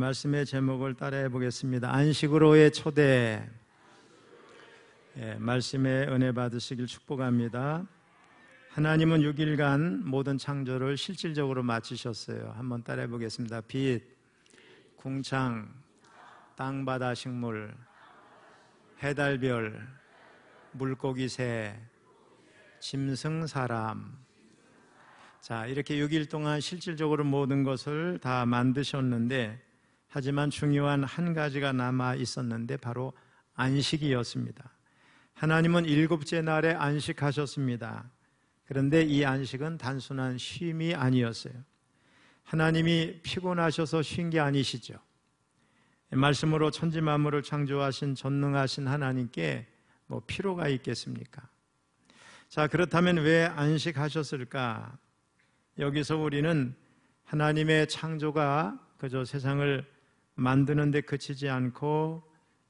말씀의 제목을 따라해 보겠습니다. 안식으로의 초대. 말씀의 은혜 받으시길 축복합니다. 하나님은 6일간 모든 창조를 실질적으로 마치셨어요. 한번 따라해 보겠습니다. 빛, 궁창, 땅바다 식물, 해달별, 물고기 새, 짐승 사람. 자, 이렇게 6일 동안 실질적으로 모든 것을 다 만드셨는데, 하지만 중요한 한 가지가 남아 있었는데 바로 안식이었습니다. 하나님은 7째 날에 안식하셨습니다. 그런데 이 안식은 단순한 쉼이 아니었어요. 하나님이 피곤하셔서 쉰 게 아니시죠. 말씀으로 천지 만물을 창조하신 전능하신 하나님께 피로가 있겠습니까? 자, 그렇다면 왜 안식하셨을까? 여기서 우리는 하나님의 창조가 그저 세상을 만드는 데 그치지 않고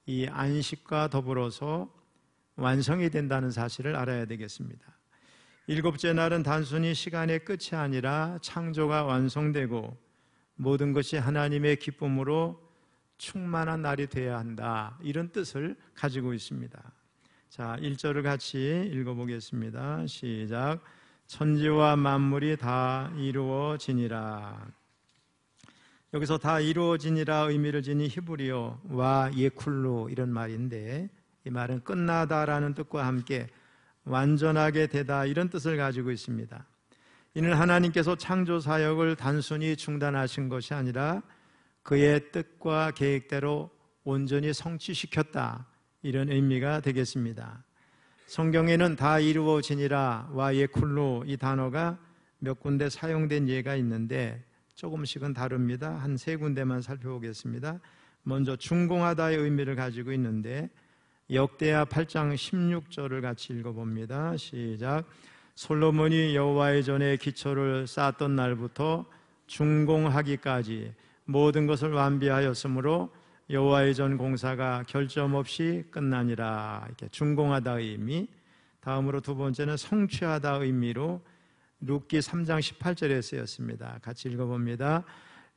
이 안식과 더불어서 완성이 된다는 사실을 알아야 되겠습니다. 7째 날은 단순히 시간의 끝이 아니라 창조가 완성되고 모든 것이 하나님의 기쁨으로 충만한 날이 되어야 한다, 이런 뜻을 가지고 있습니다. 자, 1절을 같이 읽어보겠습니다. 시작. 천지와 만물이 다 이루어지니라. 여기서 다 이루어지니라 의미를 지닌 히브리어 와 예쿨로, 이런 말인데, 이 말은 끝나다라는 뜻과 함께 완전하게 되다, 이런 뜻을 가지고 있습니다. 이는 하나님께서 창조 사역을 단순히 중단하신 것이 아니라 그의 뜻과 계획대로 온전히 성취시켰다, 이런 의미가 되겠습니다. 성경에는 다 이루어지니라 와 예쿨로, 이 단어가 몇 군데 사용된 예가 있는데 조금씩은 다릅니다. 한 3군데만 살펴보겠습니다. 먼저 준공하다의 의미를 가지고 있는데 역대하 8장 16절을 같이 읽어봅니다. 시작. 솔로몬이 여호와의 전에 기초를 쌓았던 날부터 준공하기까지 모든 것을 완비하였으므로 여호와의 전 공사가 결점 없이 끝나니라. 이렇게 준공하다의 의미. 다음으로 두 번째는 성취하다 의미로 룻기 3장 18절에 쓰였습니다. 같이 읽어봅니다.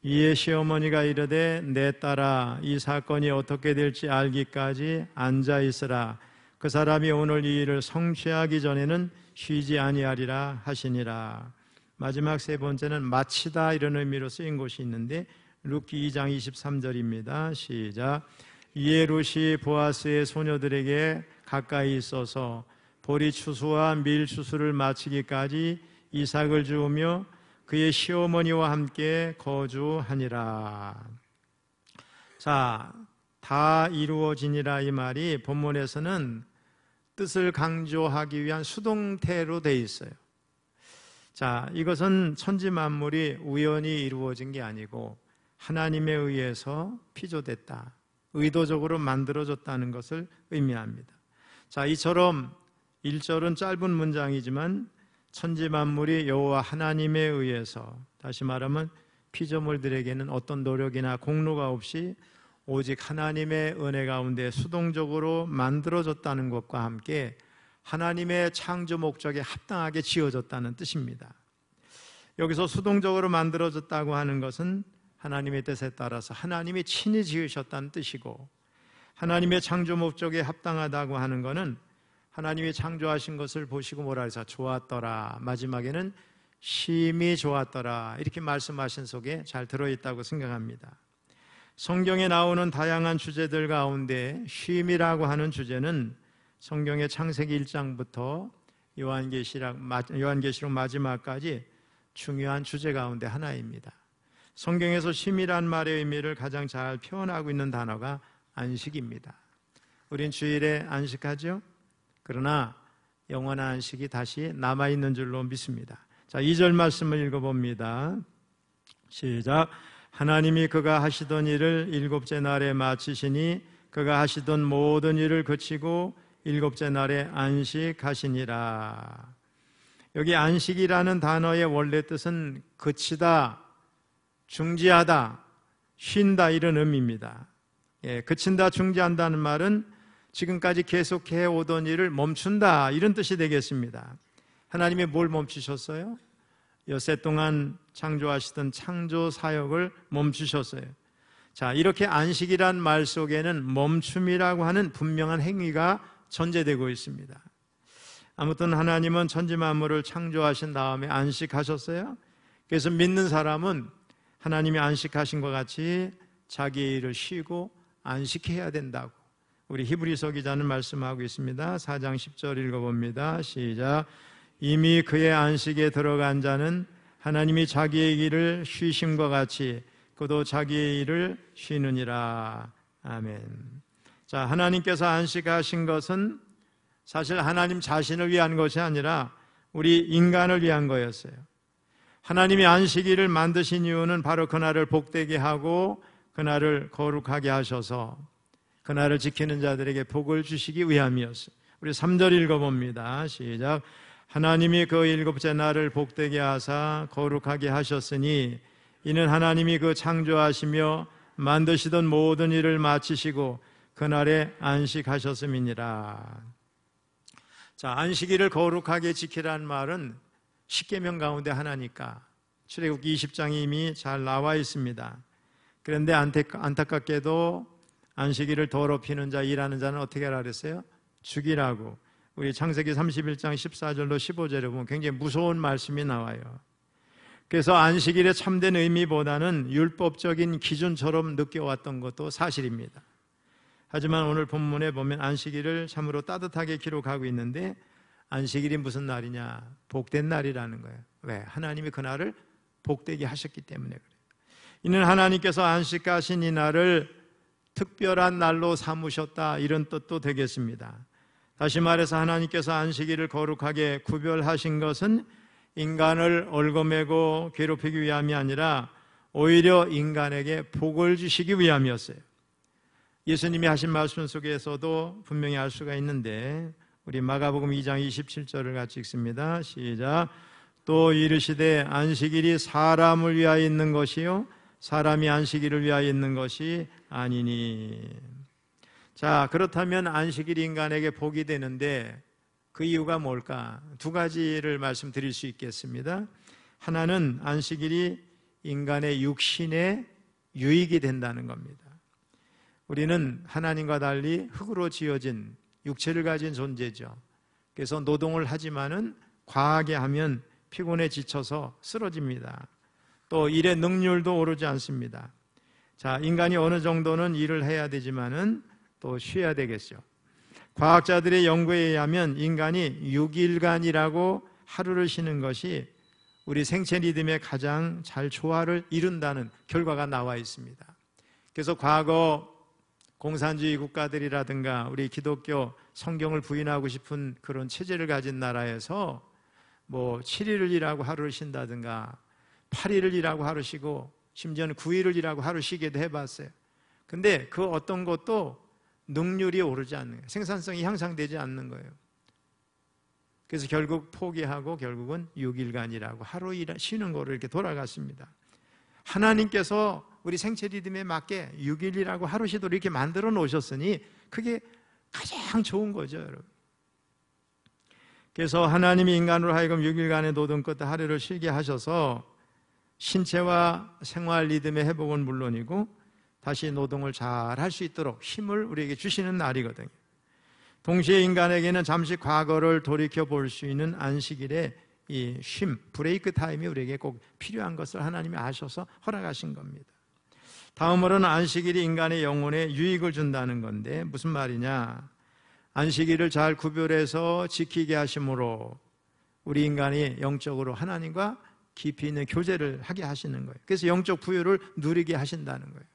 이에 시어머니가 이르되 내 딸아, 이 사건이 어떻게 될지 알기까지 앉아 있으라. 그 사람이 오늘 이 일을 성취하기 전에는 쉬지 아니하리라 하시니라. 마지막 세 번째는 마치다, 이런 의미로 쓰인 곳이 있는데 룻기 2장 23절입니다. 시작. 이에 룻이 보아스의 소녀들에게 가까이 있어서 보리 추수와 밀 추수를 마치기까지 이삭을 주우며 그의 시어머니와 함께 거주하니라. 자, 다 이루어지니라, 이 말이 본문에서는 뜻을 강조하기 위한 수동태로 되어 있어요. 자, 이것은 천지 만물이 우연히 이루어진 게 아니고 하나님에 의해서 피조됐다, 의도적으로 만들어졌다는 것을 의미합니다. 자, 이처럼 1절은 짧은 문장이지만 천지 만물이 여호와 하나님에 의해서, 다시 말하면 피조물들에게는 어떤 노력이나 공로가 없이 오직 하나님의 은혜 가운데 수동적으로 만들어졌다는 것과 함께 하나님의 창조 목적에 합당하게 지어졌다는 뜻입니다. 여기서 수동적으로 만들어졌다고 하는 것은 하나님의 뜻에 따라서 하나님이 친히 지으셨다는 뜻이고, 하나님의 창조 목적에 합당하다고 하는 것은 하나님이 창조하신 것을 보시고 뭐라 해서 좋았더라, 마지막에는 심히 좋았더라, 이렇게 말씀하신 속에 잘 들어있다고 생각합니다. 성경에 나오는 다양한 주제들 가운데 쉼이라고 하는 주제는 성경의 창세기 1장부터 요한계시록 마지막까지 중요한 주제 가운데 하나입니다. 성경에서 쉼이란 말의 의미를 가장 잘 표현하고 있는 단어가 안식입니다. 우린 주일에 안식하죠? 그러나 영원한 안식이 다시 남아있는 줄로 믿습니다. 자, 2절 말씀을 읽어봅니다. 시작. 하나님이 그가 하시던 일을 7째 날에 마치시니 그가 하시던 모든 일을 그치고 7째 날에 안식하시니라. 여기 안식이라는 단어의 원래 뜻은 그치다, 중지하다, 쉰다, 이런 의미입니다. 그친다, 중지한다는 말은 지금까지 계속해 오던 일을 멈춘다, 이런 뜻이 되겠습니다. 하나님이 뭘 멈추셨어요? 엿새 동안 창조하시던 창조 사역을 멈추셨어요. 자, 이렇게 안식이란 말 속에는 멈춤이라고 하는 분명한 행위가 전제되고 있습니다. 아무튼 하나님은 천지 만물을 창조하신 다음에 안식하셨어요. 그래서 믿는 사람은 하나님이 안식하신 것 같이 자기의 일을 쉬고 안식해야 된다고 우리 히브리서 기자는 말씀하고 있습니다. 4장 10절 읽어봅니다. 시작. 이미 그의 안식에 들어간 자는 하나님이 자기의 일을 쉬심과 같이 그도 자기의 일을 쉬느니라. 아멘. 자, 하나님께서 안식하신 것은 사실 하나님 자신을 위한 것이 아니라 우리 인간을 위한 거였어요. 하나님이 안식일을 만드신 이유는 바로 그날을 복되게 하고 그날을 거룩하게 하셔서 그날을 지키는 자들에게 복을 주시기 위함이었어요. 우리 3절 읽어봅니다. 시작. 하나님이 그 일곱째 날을 복되게 하사 거룩하게 하셨으니 이는 하나님이 그 창조하시며 만드시던 모든 일을 마치시고 그날에 안식하셨음이니라. 자, 안식일을 거룩하게 지키라는 말은 십계명 가운데 하나니까 출애굽기 20장이 이미 잘 나와 있습니다. 그런데 안타깝게도 안식일을 더럽히는 자, 일하는 자는 어떻게 하라 그랬어요? 죽이라고. 우리 창세기 31장 14절로 15절에 보면 굉장히 무서운 말씀이 나와요. 그래서 안식일의 참된 의미보다는 율법적인 기준처럼 느껴왔던 것도 사실입니다. 하지만 오늘 본문에 보면 안식일을 참으로 따뜻하게 기록하고 있는데 안식일이 무슨 날이냐? 복된 날이라는 거예요. 왜? 하나님이 그날을 복되게 하셨기 때문에 그래요. 이는 하나님께서 안식하신 이 날을 특별한 날로 삼으셨다, 이런 뜻도 되겠습니다. 다시 말해서 하나님께서 안식일을 거룩하게 구별하신 것은 인간을 얽어매고 괴롭히기 위함이 아니라 오히려 인간에게 복을 주시기 위함이었어요. 예수님이 하신 말씀 속에서도 분명히 알 수가 있는데 우리 마가복음 2장 27절을 같이 읽습니다. 시작. 또 이르시되 안식일이 사람을 위하여 있는 것이요 사람이 안식일을 위하여 있는 것이 아니니. 자, 그렇다면 안식일이 인간에게 복이 되는데 그 이유가 뭘까? 두 가지를 말씀드릴 수 있겠습니다. 하나는 안식일이 인간의 육신에 유익이 된다는 겁니다. 우리는 하나님과 달리 흙으로 지어진 육체를 가진 존재죠. 그래서 노동을 하지만은 과하게 하면 피곤에 지쳐서 쓰러집니다. 또 일의 능률도 오르지 않습니다. 자, 인간이 어느 정도는 일을 해야 되지만은 또 쉬어야 되겠죠. 과학자들의 연구에 의하면 인간이 6일간이라고 하루를 쉬는 것이 우리 생체 리듬에 가장 잘 조화를 이룬다는 결과가 나와 있습니다. 그래서 과거 공산주의 국가들이라든가 우리 기독교 성경을 부인하고 싶은 그런 체제를 가진 나라에서 뭐 7일을 일하고 하루를 쉰다든가 8일을 일하고 하루 쉬고 심지어는 9일을 일하고 하루 쉬기도 해봤어요. 근데 그 어떤 것도 능률이 오르지 않는 거예요. 생산성이 향상되지 않는 거예요. 그래서 결국 포기하고 결국은 6일간이라고 하루 쉬는 거로 이렇게 돌아갔습니다. 하나님께서 우리 생체 리듬에 맞게 6일이라고 하루 쉬도록 이렇게 만들어 놓으셨으니 그게 가장 좋은 거죠, 여러분. 그래서 하나님이 인간으로 하여금 6일간의 노동 끝에 하루를 쉬게 하셔서 신체와 생활 리듬의 회복은 물론이고 다시 노동을 잘 할 수 있도록 힘을 우리에게 주시는 날이거든요. 동시에 인간에게는 잠시 과거를 돌이켜 볼 수 있는 안식일의 이 쉼, 브레이크 타임이 우리에게 꼭 필요한 것을 하나님이 아셔서 허락하신 겁니다. 다음으로는 안식일이 인간의 영혼에 유익을 준다는 건데 무슨 말이냐? 안식일을 잘 구별해서 지키게 하심으로 우리 인간이 영적으로 하나님과 깊이 있는 교제를 하게 하시는 거예요. 그래서 영적 부유를 누리게 하신다는 거예요.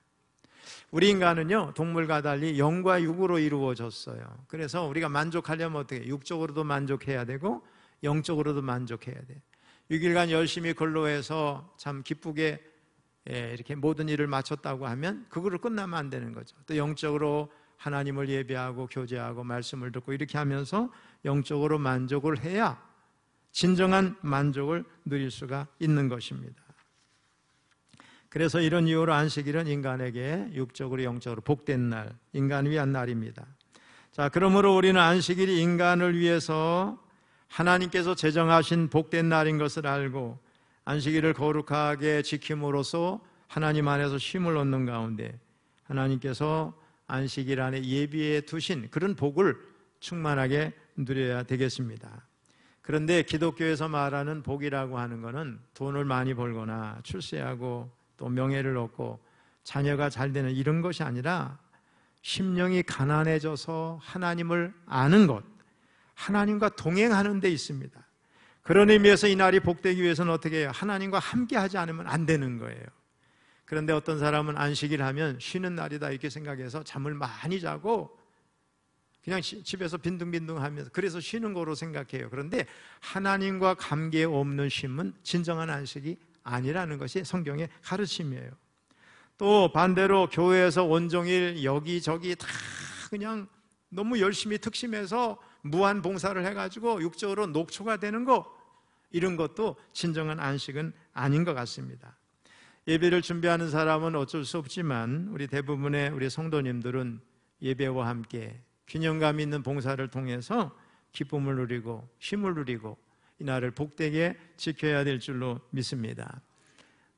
우리 인간은요, 동물과 달리 영과 육으로 이루어졌어요. 그래서 우리가 만족하려면 어떻게? 육적으로도 만족해야 되고 영적으로도 만족해야 돼. 6일간 열심히 근로해서 참 기쁘게 이렇게 모든 일을 마쳤다고 하면 그거로 끝나면 안 되는 거죠. 또 영적으로 하나님을 예배하고 교제하고 말씀을 듣고 이렇게 하면서 영적으로 만족을 해야 진정한 만족을 누릴 수가 있는 것입니다. 그래서 이런 이유로 안식일은 인간에게 육적으로 영적으로 복된 날, 인간을 위한 날입니다. 자, 그러므로 우리는 안식일이 인간을 위해서 하나님께서 제정하신 복된 날인 것을 알고 안식일을 거룩하게 지킴으로써 하나님 안에서 쉼을 얻는 가운데 하나님께서 안식일 안에 예비해 두신 그런 복을 충만하게 누려야 되겠습니다. 그런데 기독교에서 말하는 복이라고 하는 것은 돈을 많이 벌거나 출세하고 또 명예를 얻고 자녀가 잘 되는 이런 것이 아니라 심령이 가난해져서 하나님을 아는 것, 하나님과 동행하는 데 있습니다. 그런 의미에서 이 날이 복되기 위해서는 어떻게 해요? 하나님과 함께 하지 않으면 안 되는 거예요. 그런데 어떤 사람은 안식일 하면 쉬는 날이다 이렇게 생각해서 잠을 많이 자고 그냥 집에서 빈둥빈둥 하면서 그래서 쉬는 거로 생각해요. 그런데 하나님과 관계 없는 쉼은 진정한 안식이 아니라는 것이 성경의 가르침이에요. 또 반대로 교회에서 온종일 여기저기 다 그냥 너무 열심히 특심해서 무한 봉사를 해가지고 육적으로 녹초가 되는 거, 이런 것도 진정한 안식은 아닌 것 같습니다. 예배를 준비하는 사람은 어쩔 수 없지만 우리 대부분의 우리 성도님들은 예배와 함께 균형감 있는 봉사를 통해서 기쁨을 누리고 쉼을 누리고 이 날을 복되게 지켜야 될 줄로 믿습니다.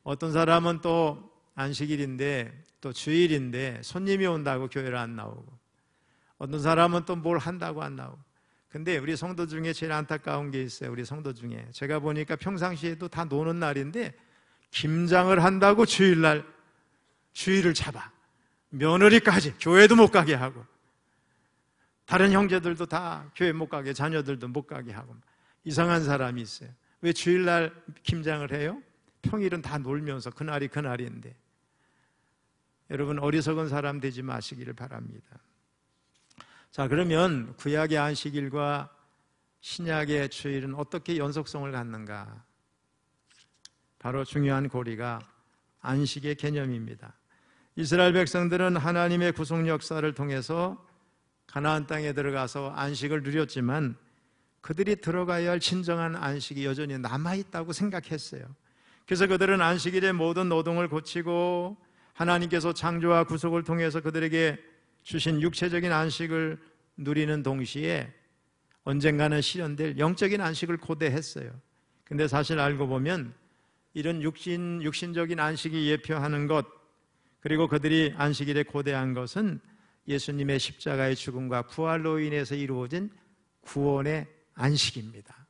어떤 사람은 또 안식일인데 또 주일인데 손님이 온다고 교회를 안 나오고, 어떤 사람은 또 뭘 한다고 안 나오고. 근데 우리 성도 중에 제일 안타까운 게 있어요. 우리 성도 중에 제가 보니까 평상시에도 다 노는 날인데 김장을 한다고 주일날 주일을 잡아 며느리까지 교회도 못 가게 하고 다른 형제들도 다 교회 못 가게, 자녀들도 못 가게 하고. 이상한 사람이 있어요. 왜 주일날 김장을 해요? 평일은 다 놀면서 그날이 그날인데. 여러분 어리석은 사람 되지 마시기를 바랍니다. 자, 그러면 구약의 안식일과 신약의 주일은 어떻게 연속성을 갖는가? 바로 중요한 고리가 안식의 개념입니다. 이스라엘 백성들은 하나님의 구속 역사를 통해서 가나안 땅에 들어가서 안식을 누렸지만 그들이 들어가야 할 진정한 안식이 여전히 남아있다고 생각했어요. 그래서 그들은 안식일의 모든 노동을 고치고 하나님께서 창조와 구속을 통해서 그들에게 주신 육체적인 안식을 누리는 동시에 언젠가는 실현될 영적인 안식을 고대했어요. 근데 사실 알고 보면 이런 육신적인 안식이 예표하는 것, 그리고 그들이 안식일에 고대한 것은 예수님의 십자가의 죽음과 부활로 인해서 이루어진 구원의 안식입니다.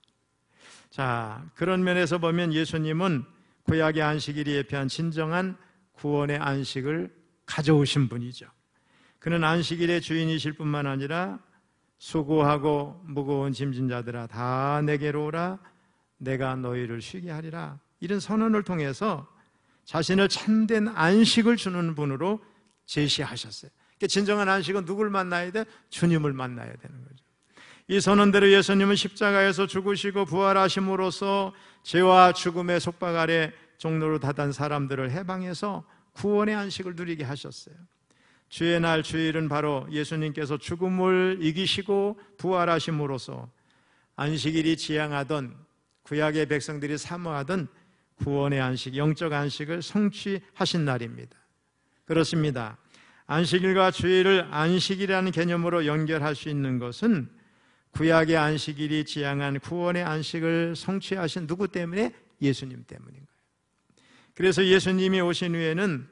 자, 그런 면에서 보면 예수님은 구약의 안식일이 예표한 진정한 구원의 안식을 가져오신 분이죠. 그는 안식일의 주인이실 뿐만 아니라 수고하고 무거운 짐진 자들아 다 내게로 오라 내가 너희를 쉬게 하리라, 이런 선언을 통해서 자신을 참된 안식을 주는 분으로 제시하셨어요. 그러니까 진정한 안식은 누굴 만나야 돼? 주님을 만나야 되는 거죠. 이 선언대로 예수님은 십자가에서 죽으시고 부활하심으로써 죄와 죽음의 속박 아래 종로로 닫은 사람들을 해방해서 구원의 안식을 누리게 하셨어요. 주의 날 주일은 바로 예수님께서 죽음을 이기시고 부활하심으로써 안식일이 지향하던 구약의 백성들이 사모하던 구원의 안식, 영적 안식을 성취하신 날입니다. 그렇습니다. 안식일과 주일을 안식이라는 개념으로 연결할 수 있는 것은 구약의 안식일이 지향한 구원의 안식을 성취하신 누구 때문에? 예수님 때문인 거예요. 그래서 예수님이 오신 후에는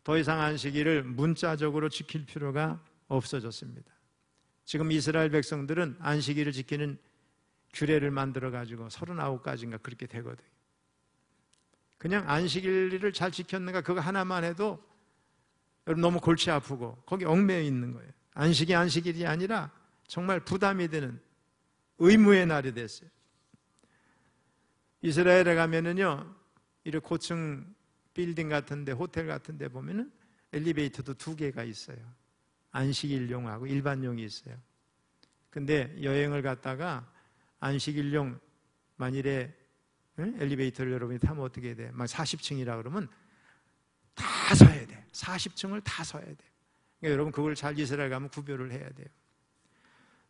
더 이상 안식일을 문자적으로 지킬 필요가 없어졌습니다. 지금 이스라엘 백성들은 안식일을 지키는 규례를 만들어가지고 39가지인가 그렇게 되거든요. 그냥 안식일을 잘 지켰는가 그거 하나만 해도 여러분 너무 골치 아프고 거기 얽매여 있는 거예요. 안식이 안식일이 아니라 정말 부담이 되는 의무의 날이 됐어요. 이스라엘에 가면은요, 이렇게 고층 빌딩 같은데, 호텔 같은데 보면은 엘리베이터도 2개가 있어요. 안식일용하고 일반용이 있어요. 근데 여행을 갔다가 안식일용 만일에 엘리베이터를 여러분이 타면 어떻게 돼? 막 40층이라 그러면 다 서야 돼. 40층을 다 서야 돼. 그러니까 여러분 그걸 잘 이스라엘 가면 구별을 해야 돼요.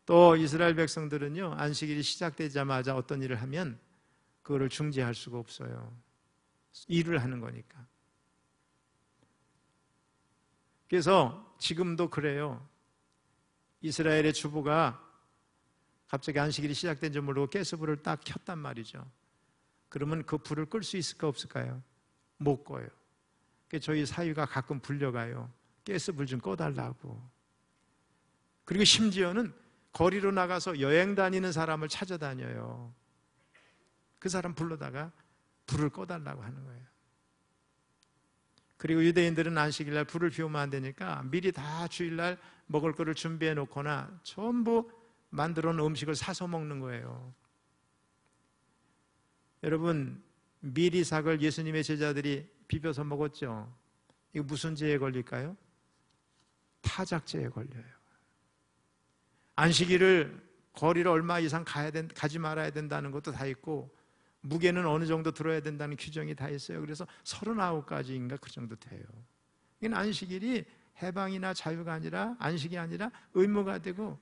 또 이스라엘 백성들은요, 안식일이 시작되자마자 어떤 일을 하면 그거를 중지할 수가 없어요. 일을 하는 거니까. 그래서 지금도 그래요. 이스라엘의 주부가 갑자기 안식일이 시작된 줄 모르고 가스불을 딱 켰단 말이죠. 그러면 그 불을 끌 수 있을까 없을까요? 못 꺼요. 저희 사위가 가끔 불려가요. 가스불 좀 꺼달라고. 그리고 심지어는 거리로 나가서 여행 다니는 사람을 찾아다녀요. 그 사람 불러다가 불을 꺼달라고 하는 거예요. 그리고 유대인들은 안식일날 불을 피우면 안 되니까 미리 다 주일날 먹을 거를 준비해 놓거나 전부 만들어 놓은 음식을 사서 먹는 거예요. 여러분, 미리삭을 예수님의 제자들이 비벼서 먹었죠. 이거 무슨 죄에 걸릴까요? 타작죄에 걸려요. 안식일을 거리를 얼마 이상 가지 말아야 된다는 것도 다 있고, 무게는 어느 정도 들어야 된다는 규정이 다 있어요. 그래서 39가지인가 그 정도 돼요. 이건 안식일이 해방이나 자유가 아니라, 안식이 아니라 의무가 되고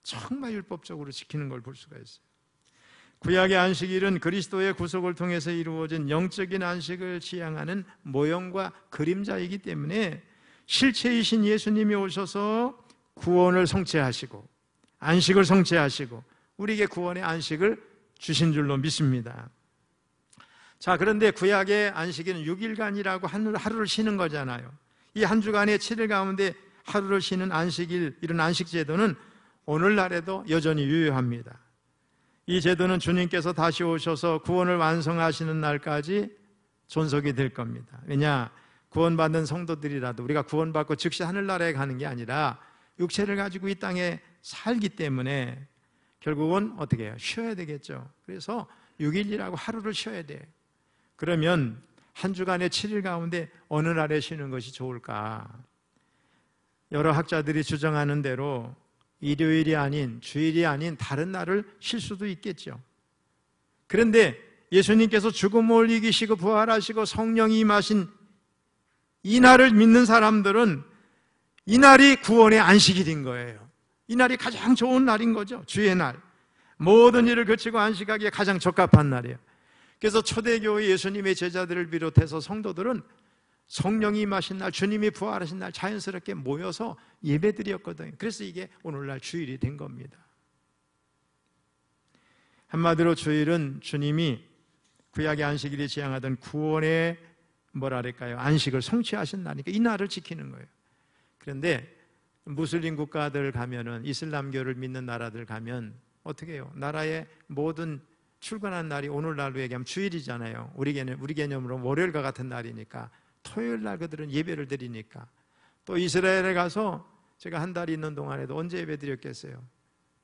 정말 율법적으로 지키는 걸 볼 수가 있어요. 구약의 안식일은 그리스도의 구속을 통해서 이루어진 영적인 안식을 지향하는 모형과 그림자이기 때문에 실체이신 예수님이 오셔서 구원을 성취하시고 안식을 성취하시고 우리에게 구원의 안식을 주신 줄로 믿습니다. 자, 그런데 구약의 안식일은 6일간이라고 하루를 쉬는 거잖아요. 이 한 주간의 7일 가운데 하루를 쉬는 안식일, 이런 안식 제도는 오늘날에도 여전히 유효합니다. 이 제도는 주님께서 다시 오셔서 구원을 완성하시는 날까지 존속이 될 겁니다. 왜냐? 구원받는 성도들이라도 우리가 구원받고 즉시 하늘나라에 가는 게 아니라 육체를 가지고 이 땅에 살기 때문에 결국은 어떻게 해요? 쉬어야 되겠죠. 그래서 6일이라고 하루를 쉬어야 돼요. 그러면 한 주간의 7일 가운데 어느 날에 쉬는 것이 좋을까? 여러 학자들이 주장하는 대로 일요일이 아닌, 주일이 아닌 다른 날을 쉴 수도 있겠죠. 그런데 예수님께서 죽음을 이기시고 부활하시고 성령이 임하신 이 날을 믿는 사람들은 이 날이 구원의 안식일인 거예요. 이 날이 가장 좋은 날인 거죠. 주의 날. 모든 일을 거치고 안식하기에 가장 적합한 날이에요. 그래서 초대교회 예수님의 제자들을 비롯해서 성도들은 성령이 임하신 날, 주님이 부활하신 날 자연스럽게 모여서 예배드렸거든요. 그래서 이게 오늘날 주일이 된 겁니다. 한마디로 주일은 주님이 구약의 안식일이 지향하던 구원의 안식을 성취하신 날이니까 이 날을 지키는 거예요. 그런데 무슬림 국가들 가면은, 이슬람교를 믿는 나라들 가면 어떻게 해요? 나라의 모든 출근한 날이 오늘날로 얘기하면 주일이잖아요. 우리 개념으로 월요일과 같은 날이니까 토요일 날 그들은 예배를 드리니까. 또 이스라엘에 가서 제가 한 달 있는 동안에도 언제 예배 드렸겠어요?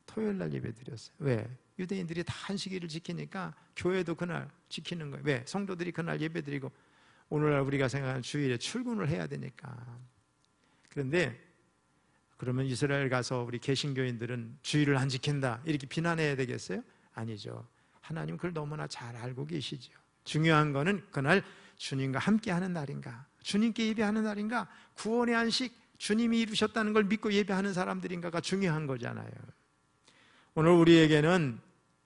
토요일 날 예배 드렸어요. 왜? 유대인들이 다 안식일을 지키니까 교회도 그날 지키는 거예요. 왜? 성도들이 그날 예배 드리고 오늘날 우리가 생각하는 주일에 출근을 해야 되니까. 그런데 그러면 이스라엘 가서 우리 개신교인들은 주일을 안 지킨다 이렇게 비난해야 되겠어요? 아니죠. 하나님 그걸 너무나 잘 알고 계시죠. 중요한 거는 그날 주님과 함께하는 날인가, 주님께 예배하는 날인가, 구원의 안식 주님이 이루셨다는 걸 믿고 예배하는 사람들인가가 중요한 거잖아요. 오늘 우리에게는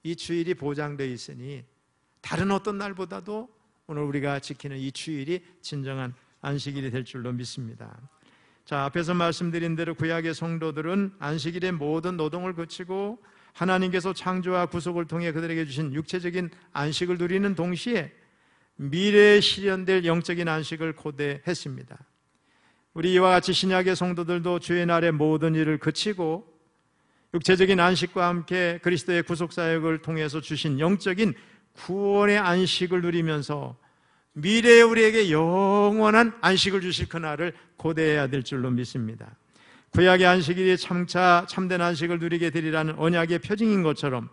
이 주일이 보장되어 있으니 다른 어떤 날보다도 오늘 우리가 지키는 이 주일이 진정한 안식일이 될 줄로 믿습니다. 자, 앞에서 말씀드린 대로 구약의 성도들은 안식일의 모든 노동을 거치고 하나님께서 창조와 구속을 통해 그들에게 주신 육체적인 안식을 누리는 동시에 미래에 실현될 영적인 안식을 고대했습니다. 우리 이와 같이 신약의 성도들도 주의 날의 모든 일을 그치고 육체적인 안식과 함께 그리스도의 구속사역을 통해서 주신 영적인 구원의 안식을 누리면서 미래에 우리에게 영원한 안식을 주실 그날을 고대해야 될 줄로 믿습니다. 구약의 안식일이 참차 참된 안식을 누리게 되리라는 언약의 표징인 것처럼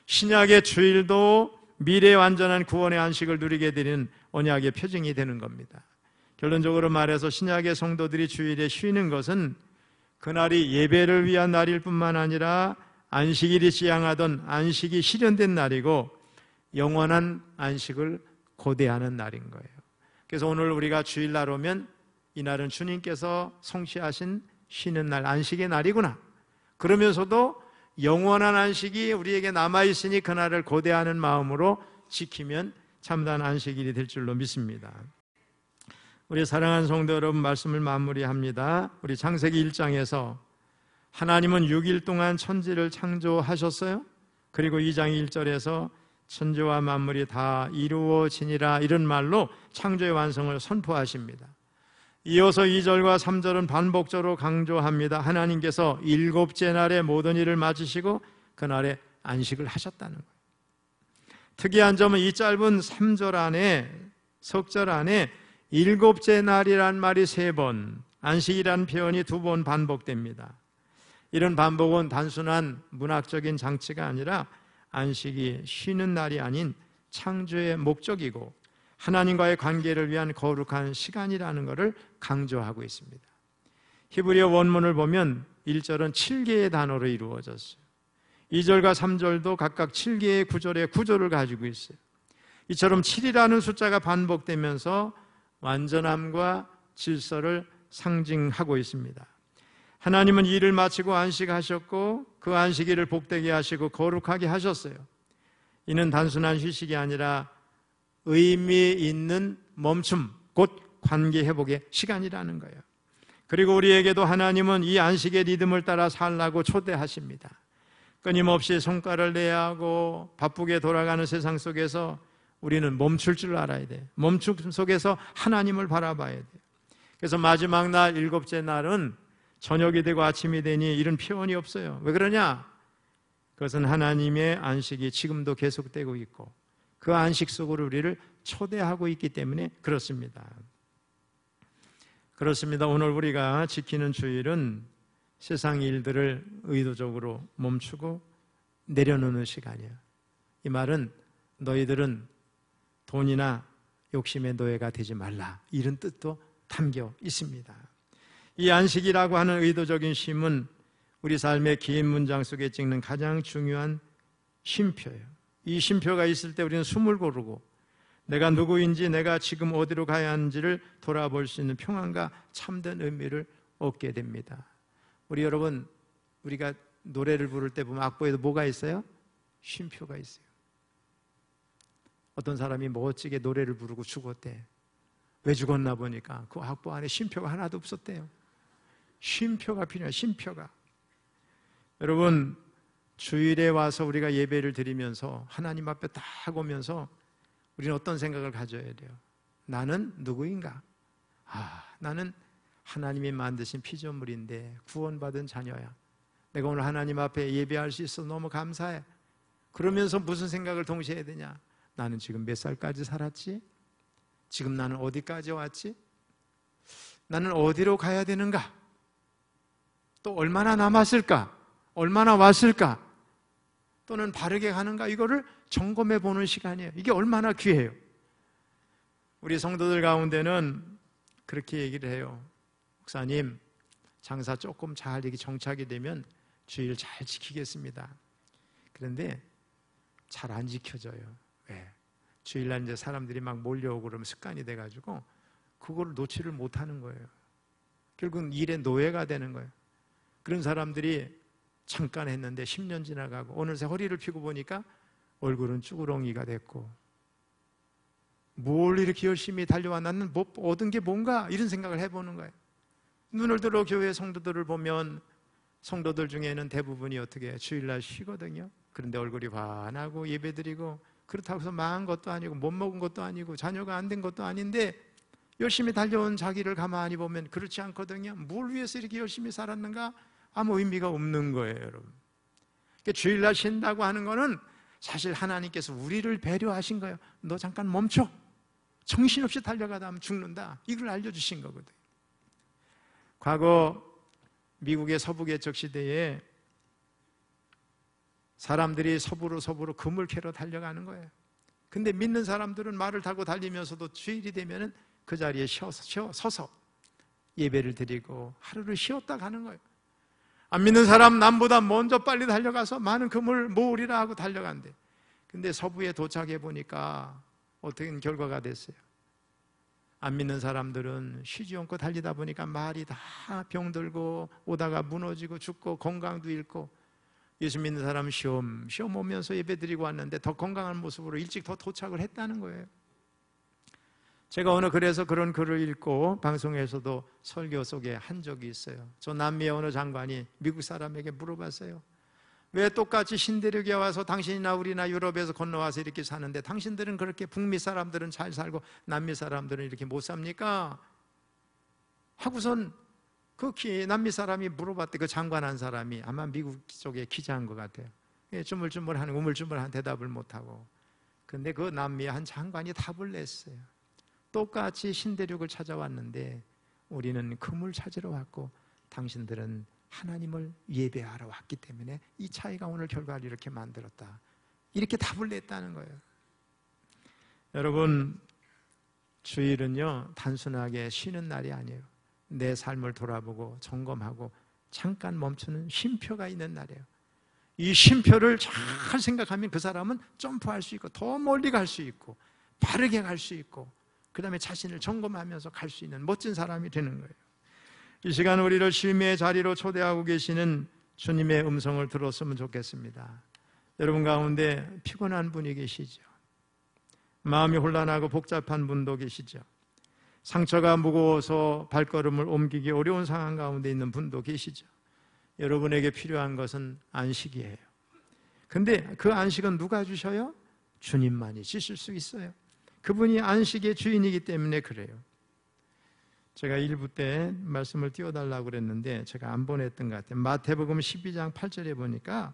신약의 주일도 미래의 완전한 구원의 안식을 누리게 되는 언약의 표징이 되는 겁니다. 결론적으로 말해서 신약의 성도들이 주일에 쉬는 것은 그날이 예배를 위한 날일 뿐만 아니라 안식일이 지향하던 안식이 실현된 날이고 영원한 안식을 고대하는 날인 거예요. 그래서 오늘 우리가 주일날 오면 이 날은 주님께서 성취하신 쉬는 날, 안식의 날이구나. 그러면서도 영원한 안식이 우리에게 남아있으니 그날을 고대하는 마음으로 지키면 참다운 안식일이 될 줄로 믿습니다. 우리 사랑하는 성도 여러분, 말씀을 마무리합니다. 우리 창세기 1장에서 하나님은 6일 동안 천지를 창조하셨어요. 그리고 2장 1절에서 천지와 만물이 다 이루어지니라 이런 말로 창조의 완성을 선포하십니다. 이어서 2절과 3절은 반복적으로 강조합니다. 하나님께서 일곱째 날에 모든 일을 마치시고 그날에 안식을 하셨다는 거예요. 특이한 점은 이 짧은 3절 안에, 석절 안에 일곱째 날이란 말이 3번, 안식이라는 표현이 2번 반복됩니다. 이런 반복은 단순한 문학적인 장치가 아니라 안식이 쉬는 날이 아닌 창조의 목적이고 하나님과의 관계를 위한 거룩한 시간이라는 것을 강조하고 있습니다. 히브리어 원문을 보면 1절은 7개의 단어로 이루어졌어요. 2절과 3절도 각각 7개의 구절의 구조를 가지고 있어요. 이처럼 7이라는 숫자가 반복되면서 완전함과 질서를 상징하고 있습니다. 하나님은 일을 마치고 안식하셨고 그 안식일을 복되게 하시고 거룩하게 하셨어요. 이는 단순한 휴식이 아니라 의미 있는 멈춤, 곧 관계 회복의 시간이라는 거예요. 그리고 우리에게도 하나님은 이 안식의 리듬을 따라 살라고 초대하십니다. 끊임없이 성과를 내야 하고 바쁘게 돌아가는 세상 속에서 우리는 멈출 줄 알아야 돼요. 멈춤 속에서 하나님을 바라봐야 돼요. 그래서 마지막 날, 일곱째 날은 저녁이 되고 아침이 되니 이런 표현이 없어요. 왜 그러냐? 그것은 하나님의 안식이 지금도 계속되고 있고 그 안식 속으로 우리를 초대하고 있기 때문에 그렇습니다. 그렇습니다. 오늘 우리가 지키는 주일은 세상 일들을 의도적으로 멈추고 내려놓는 시간이에요. 이 말은 너희들은 돈이나 욕심의 노예가 되지 말라, 이런 뜻도 담겨 있습니다. 이 안식이라고 하는 의도적인 쉼은 우리 삶의 긴 문장 속에 찍는 가장 중요한 쉼표예요. 이 쉼표가 있을 때 우리는 숨을 고르고 내가 누구인지, 내가 지금 어디로 가야 하는지를 돌아볼 수 있는 평안과 참된 의미를 얻게 됩니다. 우리 여러분, 우리가 노래를 부를 때 보면 악보에도 뭐가 있어요? 쉼표가 있어요. 어떤 사람이 멋지게 노래를 부르고 죽었대. 왜 죽었나 보니까 그 악보 안에 쉼표가 하나도 없었대요. 쉼표가 필요해요. 쉼표가. 여러분, 주일에 와서 우리가 예배를 드리면서 하나님 앞에 딱 오면서 우리는 어떤 생각을 가져야 돼요? 나는 누구인가? 나는 하나님이 만드신 피조물인데 구원받은 자녀야. 내가 오늘 하나님 앞에 예배할 수 있어서 너무 감사해. 그러면서 무슨 생각을 동시에 해야 되냐? 나는 지금 몇 살까지 살았지? 지금 나는 어디까지 왔지? 나는 어디로 가야 되는가? 또 얼마나 남았을까? 얼마나 왔을까? 또는 바르게 가는가? 이거를 점검해 보는 시간이에요. 이게 얼마나 귀해요. 우리 성도들 가운데는 그렇게 얘기를 해요. 목사님, 장사 조금 잘 정착이 되면 주일 잘 지키겠습니다. 그런데 잘 안 지켜져요. 왜? 주일날 이제 사람들이 막 몰려오고 그러면 습관이 돼가지고 그거를 놓지를 못하는 거예요. 결국은 일의 노예가 되는 거예요. 그런 사람들이 잠깐 했는데 10년 지나가고 어느새 허리를 펴고 보니까 얼굴은 쭈구렁이가 됐고, 뭘 이렇게 열심히 달려와, 나는 뭐 얻은 게 뭔가, 이런 생각을 해보는 거예요. 눈을 들어 교회 성도들을 보면 성도들 중에는 대부분이 어떻게 주일날 쉬거든요. 그런데 얼굴이 환하고 예배드리고, 그렇다고 해서 망한 것도 아니고 못 먹은 것도 아니고 자녀가 안 된 것도 아닌데 열심히 달려온 자기를 가만히 보면 그렇지 않거든요. 뭘 위해서 이렇게 열심히 살았는가? 아무 의미가 없는 거예요, 여러분. 그러니까 주일날 쉰다고 하는 거는 사실 하나님께서 우리를 배려하신 거예요. 너 잠깐 멈춰. 정신없이 달려가다 하면 죽는다. 이걸 알려주신 거거든요. 과거 미국의 서부개척 시대에 사람들이 서부로 금을 캐러 달려가는 거예요. 근데 믿는 사람들은 말을 타고 달리면서도 주일이 되면은 그 자리에 서서 예배를 드리고 하루를 쉬었다 가는 거예요. 안 믿는 사람 남보다 먼저 빨리 달려가서 많은 금을 모으리라 하고 달려간대. 근데 서부에 도착해 보니까 어떻게 결과가 됐어요? 안 믿는 사람들은 쉬지 않고 달리다 보니까 말이 다 병들고 오다가 무너지고 죽고 건강도 잃고, 예수 믿는 사람은 쉬엄쉬엄 오면서 예배드리고 왔는데 더 건강한 모습으로 일찍 더 도착을 했다는 거예요. 제가 오늘 그래서 그런 글을 읽고 방송에서도 설교 속에 한 적이 있어요. 저 남미의 어느 장관이 미국 사람에게 물어봤어요. 왜 똑같이 신대륙에 와서 당신이나 우리나 유럽에서 건너와서 이렇게 사는데 당신들은 그렇게 북미 사람들은 잘 살고 남미 사람들은 이렇게 못 삽니까? 하고선 그 남미 사람이 물어봤대. 그 장관한 사람이 아마 미국 쪽에 기자인 것 같아요. 주물주물하는 우물쭈물한 대답을 못하고. 근데 그 남미의 한 장관이 답을 냈어요. 똑같이 신대륙을 찾아왔는데 우리는 금을 찾으러 왔고 당신들은 하나님을 예배하러 왔기 때문에 이 차이가 오늘 결과를 이렇게 만들었다. 이렇게 답을 냈다는 거예요. 여러분, 주일은요 단순하게 쉬는 날이 아니에요. 내 삶을 돌아보고 점검하고 잠깐 멈추는 쉼표가 있는 날이에요. 이 쉼표를 잘 생각하면 그 사람은 점프할 수 있고 더 멀리 갈 수 있고 바르게 갈 수 있고 그 다음에 자신을 점검하면서 갈 수 있는 멋진 사람이 되는 거예요. 이 시간 우리를 쉼의 자리로 초대하고 계시는 주님의 음성을 들었으면 좋겠습니다. 여러분 가운데 피곤한 분이 계시죠. 마음이 혼란하고 복잡한 분도 계시죠. 상처가 무거워서 발걸음을 옮기기 어려운 상황 가운데 있는 분도 계시죠. 여러분에게 필요한 것은 안식이에요. 근데 그 안식은 누가 주셔요? 주님만이 주실 수 있어요. 그분이 안식의 주인이기 때문에 그래요. 제가 1부 때 말씀을 띄워달라고 그랬는데 제가 안 보냈던 것 같아요. 마태복음 12장 8절에 보니까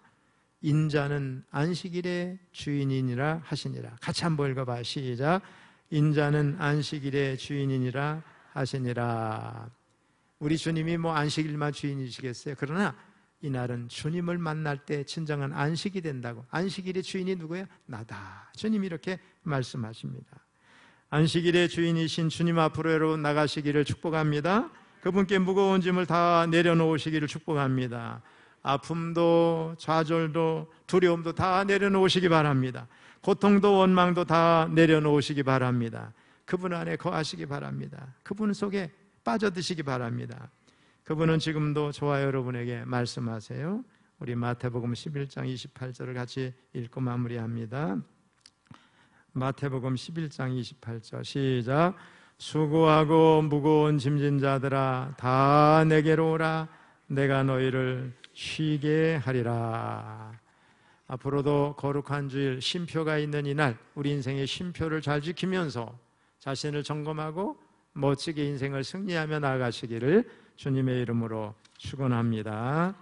인자는 안식일의 주인이니라 하시니라. 같이 한번 읽어봐. 시작. 인자는 안식일의 주인이니라 하시니라. 우리 주님이 뭐 안식일만 주인이시겠어요? 그러나 이날은 주님을 만날 때 진정한 안식이 된다고. 안식일의 주인이 누구예요? 나다. 주님이 이렇게 말씀하십니다. 안식일의 주인이신 주님 앞으로 여러분 나가시기를 축복합니다. 그분께 무거운 짐을 다 내려놓으시기를 축복합니다. 아픔도 좌절도 두려움도 다 내려놓으시기 바랍니다. 고통도 원망도 다 내려놓으시기 바랍니다. 그분 안에 거하시기 바랍니다. 그분 속에 빠져드시기 바랍니다. 그분은 지금도 저와 여러분에게 말씀하세요. 우리 마태복음 11장 28절을 같이 읽고 마무리합니다. 마태복음 11장 28절 시작. 수고하고 무거운 짐진 자들아 다 내게로 오라. 내가 너희를 쉬게 하리라. 앞으로도 거룩한 주일 쉼표가 있는 이날 우리 인생의 쉼표를 잘 지키면서 자신을 점검하고 멋지게 인생을 승리하며 나아가시기를 주님의 이름으로 축원합니다.